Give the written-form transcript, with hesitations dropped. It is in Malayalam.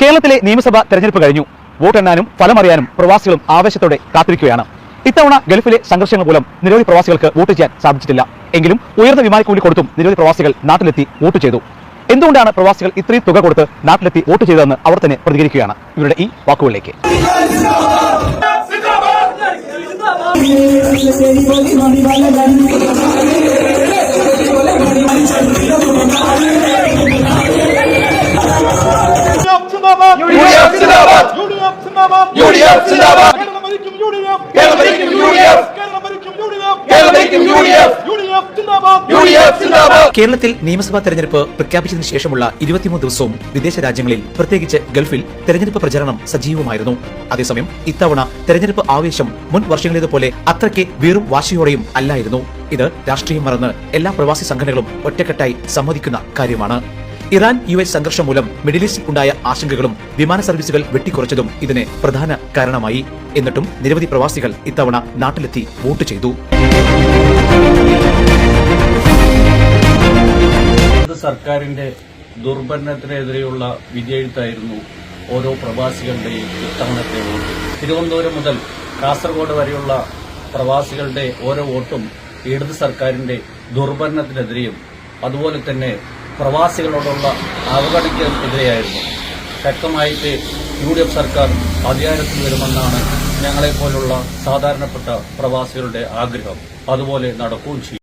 കേരളത്തിലെ നിയമസഭാ തെരഞ്ഞെടുപ്പ് കഴിഞ്ഞു. വോട്ടെണ്ണാനും ഫലമറിയാനും പ്രവാസികളും ആവേശത്തോടെ കാത്തിരിക്കുകയാണ്. ഇത്തവണ ഗൾഫിലെ സംഘർഷങ്ങൾ മൂലം നിരവധി പ്രവാസികൾക്ക് വോട്ട് ചെയ്യാൻ സാധിച്ചിട്ടില്ല. എങ്കിലും ഉയർന്ന വിമാനക്കൂലി കൊടുത്തും നിരവധി പ്രവാസികൾ നാട്ടിലെത്തി വോട്ട് ചെയ്തു. എന്തുകൊണ്ടാണ് പ്രവാസികൾ ഇത്രയും തുക കൊടുത്ത് നാട്ടിലെത്തി വോട്ട് ചെയ്തതെന്ന് അവർ തന്നെ പ്രതികരിക്കുകയാണ്. ഇവരുടെ ഈ വാക്കുകളിലേക്ക്. കേരളത്തിൽ നിയമസഭാ തെരഞ്ഞെടുപ്പ് പ്രഖ്യാപിച്ചതിനു ശേഷമുള്ള 23 ദിവസവും വിദേശ രാജ്യങ്ങളിൽ പ്രത്യേകിച്ച് ഗൾഫിൽ തെരഞ്ഞെടുപ്പ് പ്രചരണം സജീവമായിരുന്നു. അതേസമയം ഇത്തവണ തെരഞ്ഞെടുപ്പ് ആവേശം മുൻ വർഷങ്ങളിലേതുപോലെ അത്രയ്ക്ക് വീറും വാശിയോടെയും അല്ലായിരുന്നു. ഇത് രാഷ്ട്രീയം മറന്ന് എല്ലാ പ്രവാസി സംഘടനകളും ഒറ്റക്കെട്ടായി സമ്മതിക്കുന്ന കാര്യമാണ്. ഇറാൻ US സംഘർഷം മൂലം മിഡിൽ ഈസ്റ്റിൽ ഉണ്ടായ ആശങ്കകളും വിമാന സർവീസുകൾ വെട്ടിക്കുറച്ചതും ഇതിന് പ്രധാന കാരണമായി. എന്നിട്ടും നിരവധി പ്രവാസികൾ ഇത്തവണ നാട്ടിലെത്തി വോട്ട് ചെയ്തു. സർക്കാരിന്റെ ദുർഭരണത്തിനെതിരെയുള്ള വിജയെഴുത്തായിരുന്നു ഓരോ പ്രവാസികളുടെയും ഇത്തവണത്തെ വോട്ട്. തിരുവനന്തപുരം മുതൽ കാസർഗോഡ് വരെയുള്ള പ്രവാസികളുടെ ഓരോ വോട്ടും ഇടത് സർക്കാരിന്റെ ദുർഭരണത്തിനെതിരെയും അതുപോലെ തന്നെ പ്രവാസികളോടുള്ള അവഗണനയ്ക്കെതിരെയായിരുന്നു. ശക്തമായിട്ട് UDF സർക്കാർ അധികാരത്തിൽ വരുമെന്നാണ് ഞങ്ങളെപ്പോലുള്ള സാധാരണപ്പെട്ട പ്രവാസികളുടെ ആഗ്രഹം. അതുപോലെ നടക്കുകയും ചെയ്യും.